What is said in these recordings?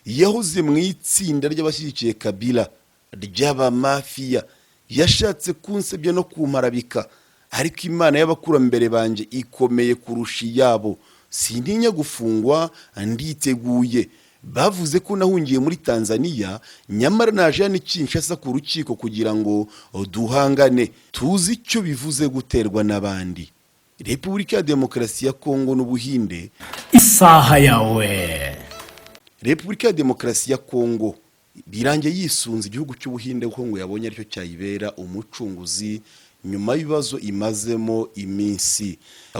yahoze mu itsinda ry'abashyigikiye Kabila ry'abamafiya, yashatse kunsebya no kumparabika, ariko Imana y'abakurambere banje ikomeye kurusha iyabo, sintinya gufungwa, nditeguye. Bavuze ko nahungiye muri Tanzania, nyamara naje hano Kinshasa ku rukiko kugira ngo duhangane. Tuzi icyo bivuze guterwa n'abandi. Repubulika ya Demokarasi ya Kongo n'Ubuhinde. Isaha yawe. Repubulika ya Demokarasi ya Kongo birangiye yisunze igihugu cy'Ubuhinde kuko ngo yabonye aricyo cyayibera umucunguzi nyuma y'ibibazo imazemo iminsi.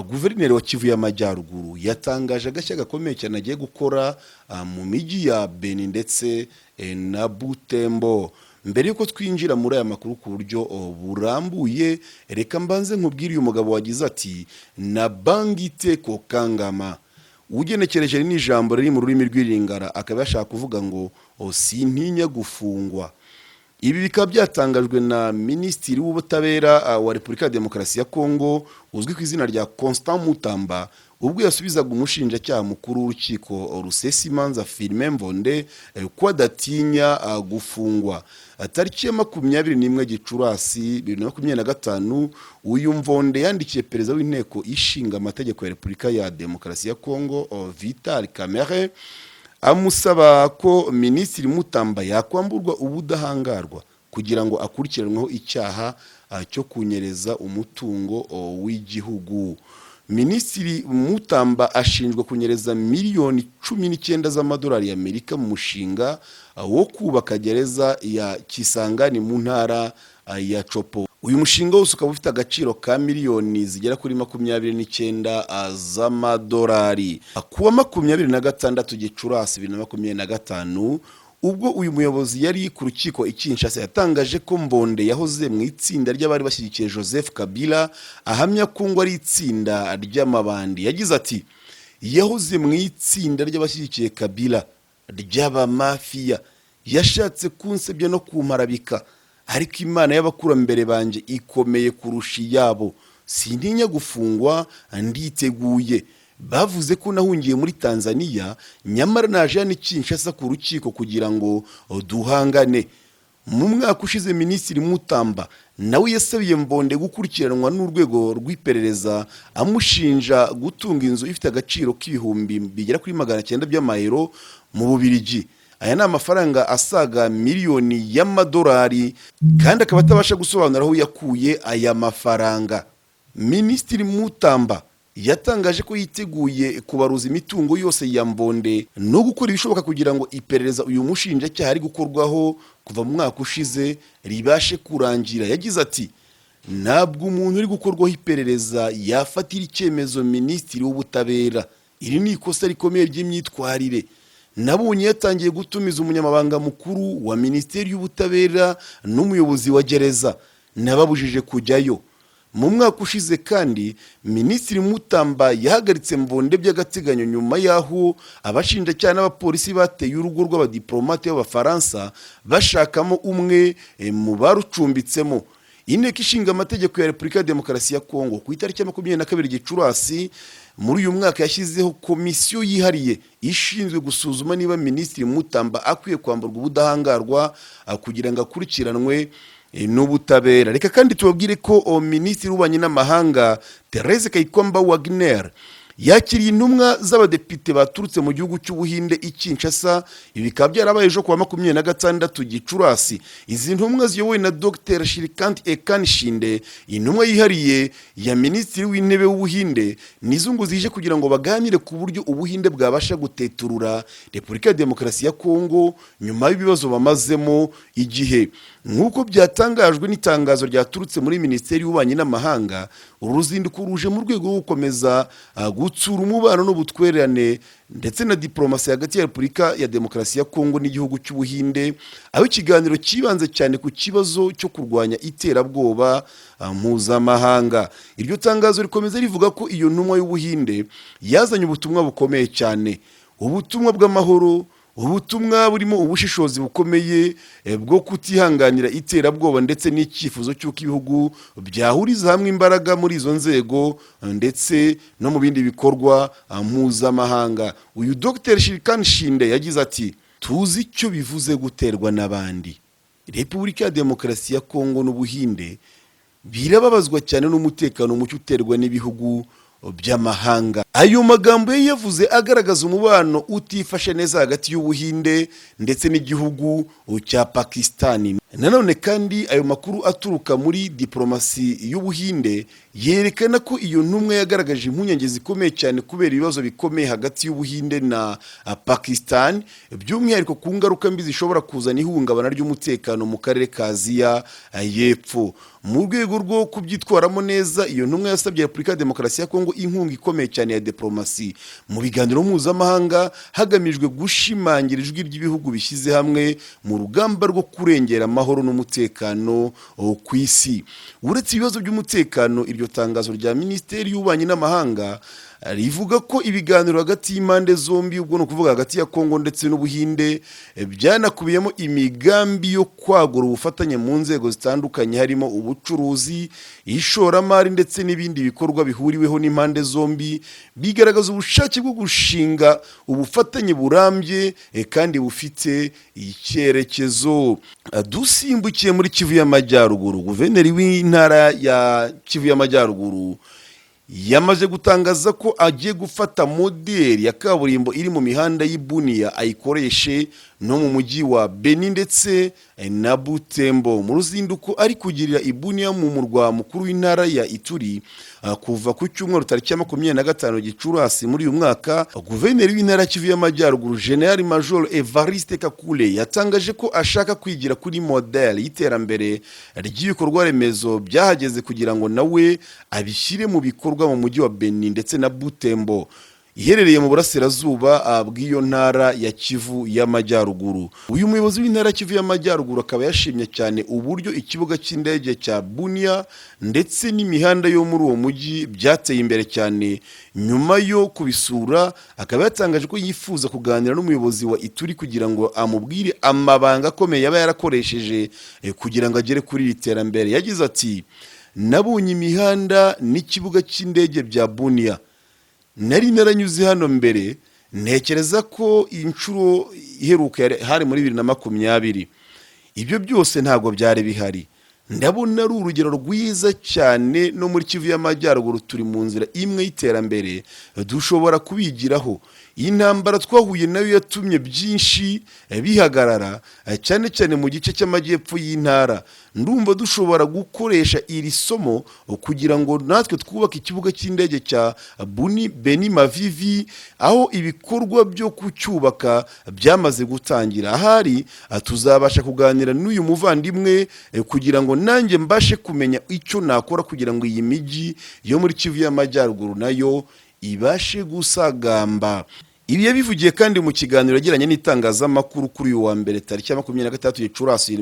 Guverineri wa Kivu y'Amajyaruguru yatangaje agashya gakomeye cyane agiye gukora mu miji ya Beni ndetse na Butembo. Mbere yuko twinjira muri aya makuru ku buryo burambuye, reka mbanze nkubwire uyu mugabo wagize ati na bangite kokangama. Ugenekereje n'ijambo riri mu rurimi rw'Iringara, akaba yashaka kuvuga ngo sintinya gufungwa. Ibi bikaba byatangajwe na Minisitiri w'Ubutabera wa Repubulika ya Demokarasi ya Kongo uzwi ku izina rya Constant Mutamba, ubwo yasubizaga umushinjacyaha mukuru w'urukiko Rusesimanza Firmin Mvonde ko adatinya gufungwa. Tariki ya 21 Gicurasi 2025 uyu Mvonde yandikiye perezida w'inteko ishinga amategeko ya Repubulika ya Demokarasi ya Kongo Vital Kamerhe amusaba ko Minisitiri Mutamba yakwamburwa ubudahangarwa kugira ngo akurikiranweho icyaha cyo kunyereza umutungo w'igihugu. Minisitiri Mutamba ashinjwa kunyereza miliyoni 19 z'amadolari y'Amerika mu mushinga wo kubaka gereza ya Kisangani mu ntara ya Chopo. Uyu mushinga wose ukaba ufite agaciro ka miliyoni zigera kuri 29 z'amadolari. Kuwa 26 Gicurasi 2025 ubwo uyu muyobozi yari ku rukiko Kinshasa yatangaje ko Mbonde yahoze mu itsinda ry'abari bashyigikiye Joseph Kabila, ahamya ko ngo ari itsinda ry'amabandi. Yagize ati yahoze mu itsinda ry'abashyigikiye Kabila ry'abamafiya, yashatse kunsebya no kumparabika, ariko Imana y'abakurambere banje ikomeye kurusha iyabo, sintinya gufungwa, nditeguye. Bavuze ko nahungiye muri Tanzania, nyamara naje hano Kinshasa ku rukiko kugira ngo duhangane. Mu mwaka ushize Minisitiri Mutamba nawe yasabiye Mbonde gukurikiranwa n'urwego rw'iperereza amushinja gutunga inzu ifite agaciro k'ibihumbi bigera kuri 900 by'amayero mu Bubiligi. Aya ni amafaranga asaga miliyoni y'amadolari, kandi akaba atabasha gusobanura aho yakuye aya mafaranga. Minisitiri Mutamba yatangaje ko yiteguye kubaruza imitungo yose ya Mbonde no gukora ibishoboka kugira ngo iperereza uyu mushinjacyaha ari gukorwaho kuva mu mwaka ushize ribashe kurangira. Yagize ati ntabwo umuntu uri gukorwaho iperereza yafatira icyemezo Minisitiri w'Ubutabera. Iri ni ikosa rikomeye ry'imyitwarire. Nabonye yatangiye gutumiza umunyamabanga mukuru wa Minisiteri y'Ubutabera n'umuyobozi wa gereza, nababujije kujyayo. Mu mwaka ushize kandi Minisitiri Mutamba yahagaritse Mbonde by'agateganyo nyuma yaho abashinjacyaha n'abapolisi bateye urugo rw'abadiplomate b'Abafaransa bashakamo umwe mu barucumbitsemo. Inteko ishinga amategeko ya Repubulika ya Demokarasi ya Kongo ku itariki ya 22 Gicurasi muri uyu mwaka yashyizeho komisiyo yihariye ishinzwe gusuzuma niba Minisitiri Mutamba akwiye kwamburwa ubudahangarwa kugira ngo akurikiranwe n'ubutabera. Reka kandi tubabwire ko Minisitiri w'Ububanyi n'Amahanga Therese Kayikwamba Wagner yakiriye intumwa z'abadepite baturutse mu gihugu cy'Ubuhinde Kinshasa. Ibi bikaba byarabaye ejo kuwa 26 Gicurasi. Izi ntumwa ziyobowe na Dr Shirikant Ekanishinde, intumwa yihariye ya Minisitiri w'Intebe w'Ubuhinde, nizungu zije kugira ngo baganire ku buryo Ubuhinde bwabasha guteturura Repubulika ya Demokarasi ya Kongo nyuma y'ibibazo bamazemo igihe. Nk'uko byatangajwe n'itangazo ryaturutse muri Minisiteri y'Ububanyi n'Amahanga, uru ruzinduko ruje mu rwego rwo gukomeza gutsura umubano n'ubutwererane ndetse na diplomasi hagati ya Repubulika ya Demokarasi ya Kongo n'igihugu cy'Ubuhinde, aho ikiganiro kibanze cyane ku kibazo cyo kurwanya iterabwoba mpuzamahanga. Iryo tangazo rikomeza rivuga ko iyo ntumwa y'Ubuhinde yazanye ubutumwa bukomeye cyane, ubutumwa bw'amahoro, ubutumwa burimo ubushishozi bukomeye bwo kutihanganira iterabwoba ndetse n'icyifuzo cy'uko ibihugu byahuriza hamwe imbaraga muri izo nzego ndetse no mu bindi bikorwa mpuzamahanga. Uyu Dr Shirikant Shinde yagize ati tuzi icyo bivuze guterwa n'abandi. Repubulika ya Demokarasi ya Kongo n'Ubuhinde birababazwa cyane n'umutekano muke uterwa n'ibihugu by'amahanga. Ayo magambo ye yavuze agaragaza umubano utifashe neza hagati y'Ubuhinde ndetse n'igihugu cya Pakistani. Nanone kandi ayo makuru aturuka muri diplomasi y'Ubuhinde yerekana ko iyo ntumwa yagaragaje impungenge zikomeye cyane kubera ibibazo bikomeye hagati y'Ubuhinde na Pakistan, by'umwihariko ku ngaruka mbi zishobora kuzana ihungabana ry'umutekano mu karere ka Aziya y'Epfo. Mu rwego rwo kubyitwaramo neza, iyo ntumwa yasabye Repubulika ya Demokarasi ya Kongo inkunga ikomeye cyane ya diplomasi mu biganiro mpuzamahanga hagamijwe gushimangira ijwi ry'ibihugu bishyize hamwe mu rugamba rwo kurengera amahoro n'umutekano ku isi. Uretse ibibazo by'umutekano, iryo tangazo rya Minisiteri y'Ububanyi n'Amahanga rivuga ko ibiganiro hagati y'impande zombi, ubwo no kuvuga hagati ya Kongo ndetse n'Ubuhinde, byanakubiyemo imigambi yo kwagura ubufatanye mu nzego zitandukanye, harimo ubucuruzi, ishoramari ndetse n'ibindi bikorwa bihuriweho n'impande zombi, bigaragaza ubushake bwo gushinga ubufatanye burambye kandi bufite icyerekezo. Dusimbukiye muri Kivu y'Amajyaruguru, guverineri w'intara ya Kivu y'Amajyaruguru yamaze gutangaza ko agiye gufata modeli ya kaburimbo iri mu mihanda y'Ibunia ayikoreshe no mu mujyi wa Beni ndetse na Butembo. Mu ruzinduko ari kugirira Ibunia mu murwa mukuru w'intara ya Ituri kuva ku cyumweru tariki 25 Gicurasi muri uyu mwaka, guverineri w'intara ya Kivu y'Amajyaruguru General Major Evariste Kakule yatangaje ko ashaka kwigira kuri modeli y'iterambere ry'ibikorwa remezo byahageze kugira ngo nawe abishyire mu bikorwa mu mujyi wa Beni ndetse na Butembo, iherereye mu burasirazuba bw'iyo ntara ya Kivu y'Amajyaruguru. Uyu muyobozi w'intara ya Kivu y'Amajyaruguru akaba yashimye cyane uburyo ikibuga cy'indege cya Bunia ndetse n'imihanda yo muri uwo mujyi byateye imbere cyane. Nyuma yo kubisura, akaba yatangaje ko yifuza kuganira n'umuyobozi wa Ituri kugira ngo amubwire amabanga akomeye yaba yarakoresheje kugira ngo agere kuri iri terambere. Yagize ati, nabonye imihanda n'ikibuga cy'indege bya Bunia, nari naranyuze hano mbere, ntekereza ko inshuro iheruka hari muri 2020. Ibyo byose ntabwo byari bihari. Ndabona ari urugero rwiza cyane, no muri Kivu y'Amajyaruguru turi mu nzira imwe y'iterambere dushobora kubigiraho. Iyi ntambara twahuye nayo yatumye byinshi bihagarara, cyane cyane mu gice cy'amajyepfo y'intara. Ndumva dushobora gukoresha iri somo kugira ngo natwe twubake ikibuga cy'indege cya Beni Mavivi, aho ibikorwa byo kucyubaka byamaze gutangira. Ahari tuzabasha kuganira n'uyu muvandimwe kugira ngo nanjye mbashe kumenya icyo nakora kugira ngo iyi mijyi yo muri Kivu y'Amajyaruguru nayo ibashe gusagamba. Ibi yabivugiye kandi mu kiganiro yagiranye n'itangazamakuru kuri uyu wa mbere tariki 23 Gicurasi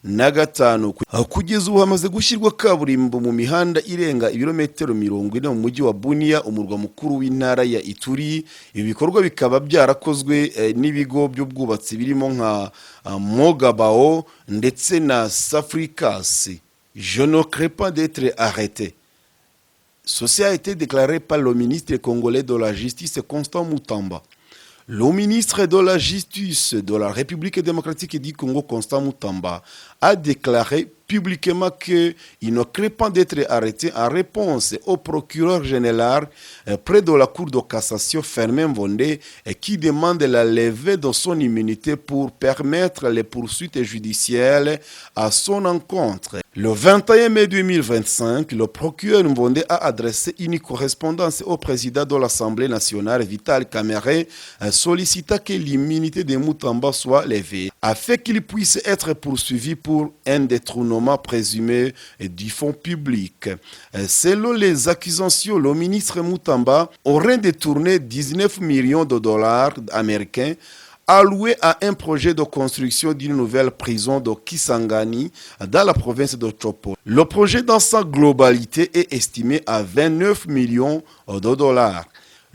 2025. Kugeza ubu hamaze gushyirwa kaburimbo mu mihanda irenga ibirometero 40 mu mujyi wa Bunia, umurwa mukuru w'intara ya Ituri. Ibi bikorwa bikaba byarakozwe n'ibigo by'ubwubatsi birimo nka Mogabao ndetse na Safricas. Je ne crains pas d'être arrêté. Ceci a été déclaré par le ministre congolais de la Justice, Constant Mutamba. Le ministre de la Justice de la République démocratique du Congo, Constant Mutamba, a déclaré publiquement qu'il ne craint pas d'être arrêté en réponse au procureur général près de la Cour de cassation Firmin Vondé qui demande la levée de son immunité pour permettre les poursuites judiciaires à son encontre. Le 21 mai 2025, le procureur Vondé a adressé une correspondance au président de l'Assemblée nationale, Vital Kamerhe, sollicitant que l'immunité de Mutamba soit levée afin qu'il puisse être poursuivi pour un détournement présumé du fonds public. Selon les accusations, le ministre Mutamba aurait détourné 19 millions de dollars américains alloué à un projet de construction d'une nouvelle prison de Kisangani dans la province de Chopo. Le projet dans sa globalité est estimé à 29 millions de dollars.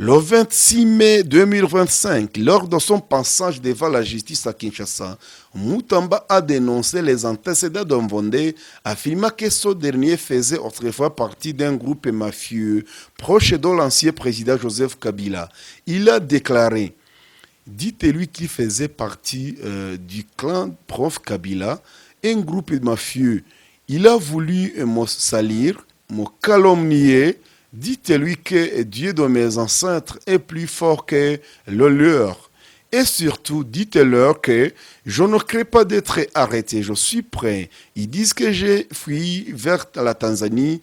Le 26 mai 2025, lors de son passage devant la justice à Kinshasa, Mutamba a dénoncé les antécédents d'Omvondé, affirmant que ce dernier faisait autrefois partie d'un groupe mafieux proche de l'ancien président Joseph Kabila. Il a déclaré: Dites-lui qu'il faisait partie du clan Prof Kabila, un groupe de mafieux. Il a voulu me salir, me calomnier. Dites-lui que Dieu de mes ancêtres est plus fort que le leur. Et surtout, dites-leur que je ne crains pas d'être arrêté, je suis prêt. Ils disent que j'ai fui vers la Tanzanie,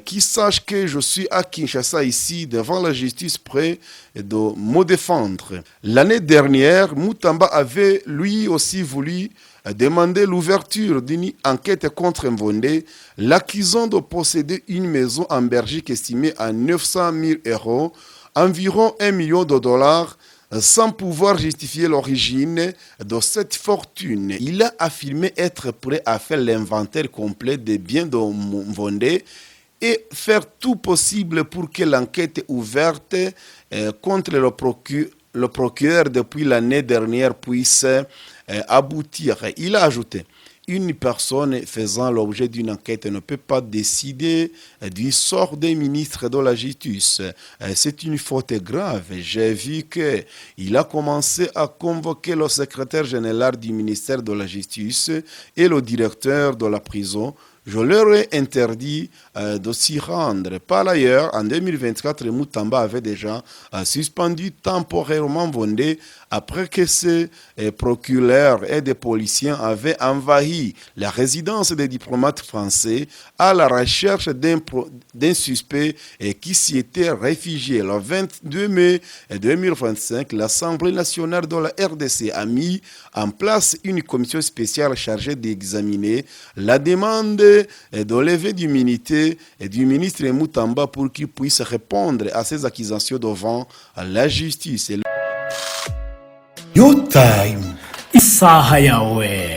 qu'ils sachent que je suis à Kinshasa ici, devant la justice, prêt de me défendre. L'année dernière, Mutamba avait lui aussi voulu demander l'ouverture d'une enquête contre Mvonde, l'accusant de posséder une maison en Belgique estimée à 900 000 €, environ $1 million, sans pouvoir justifier l'origine de cette fortune. Il a affirmé être prêt à faire l'inventaire complet des biens de Mvonde et faire tout possible pour que l'enquête ouverte contre le procureur depuis l'année dernière puisse aboutir. Il a ajouté: une personne faisant l'objet d'une enquête ne peut pas décider du sort des ministres de la Justice. C'est une faute grave. J'ai vu qu'il a commencé à convoquer le secrétaire général du ministère de la Justice et le directeur de la prison. Je leur ai interdit de s'y rendre. Par ailleurs, en 2024, Mutamba avait déjà suspendu temporairement Mvonde après que ses procureurs et des policiers avaient envahi la résidence des diplomates français à la recherche d'un suspect qui s'y était réfugié. Le 22 mai 2025, l'Assemblée nationale de la RDC a mis en place une commission spéciale chargée d'examiner la demande de levée d'immunité du ministre Mutamba pour qu'il puisse répondre à ces accusations devant la justice. Your time. Isaha yawe.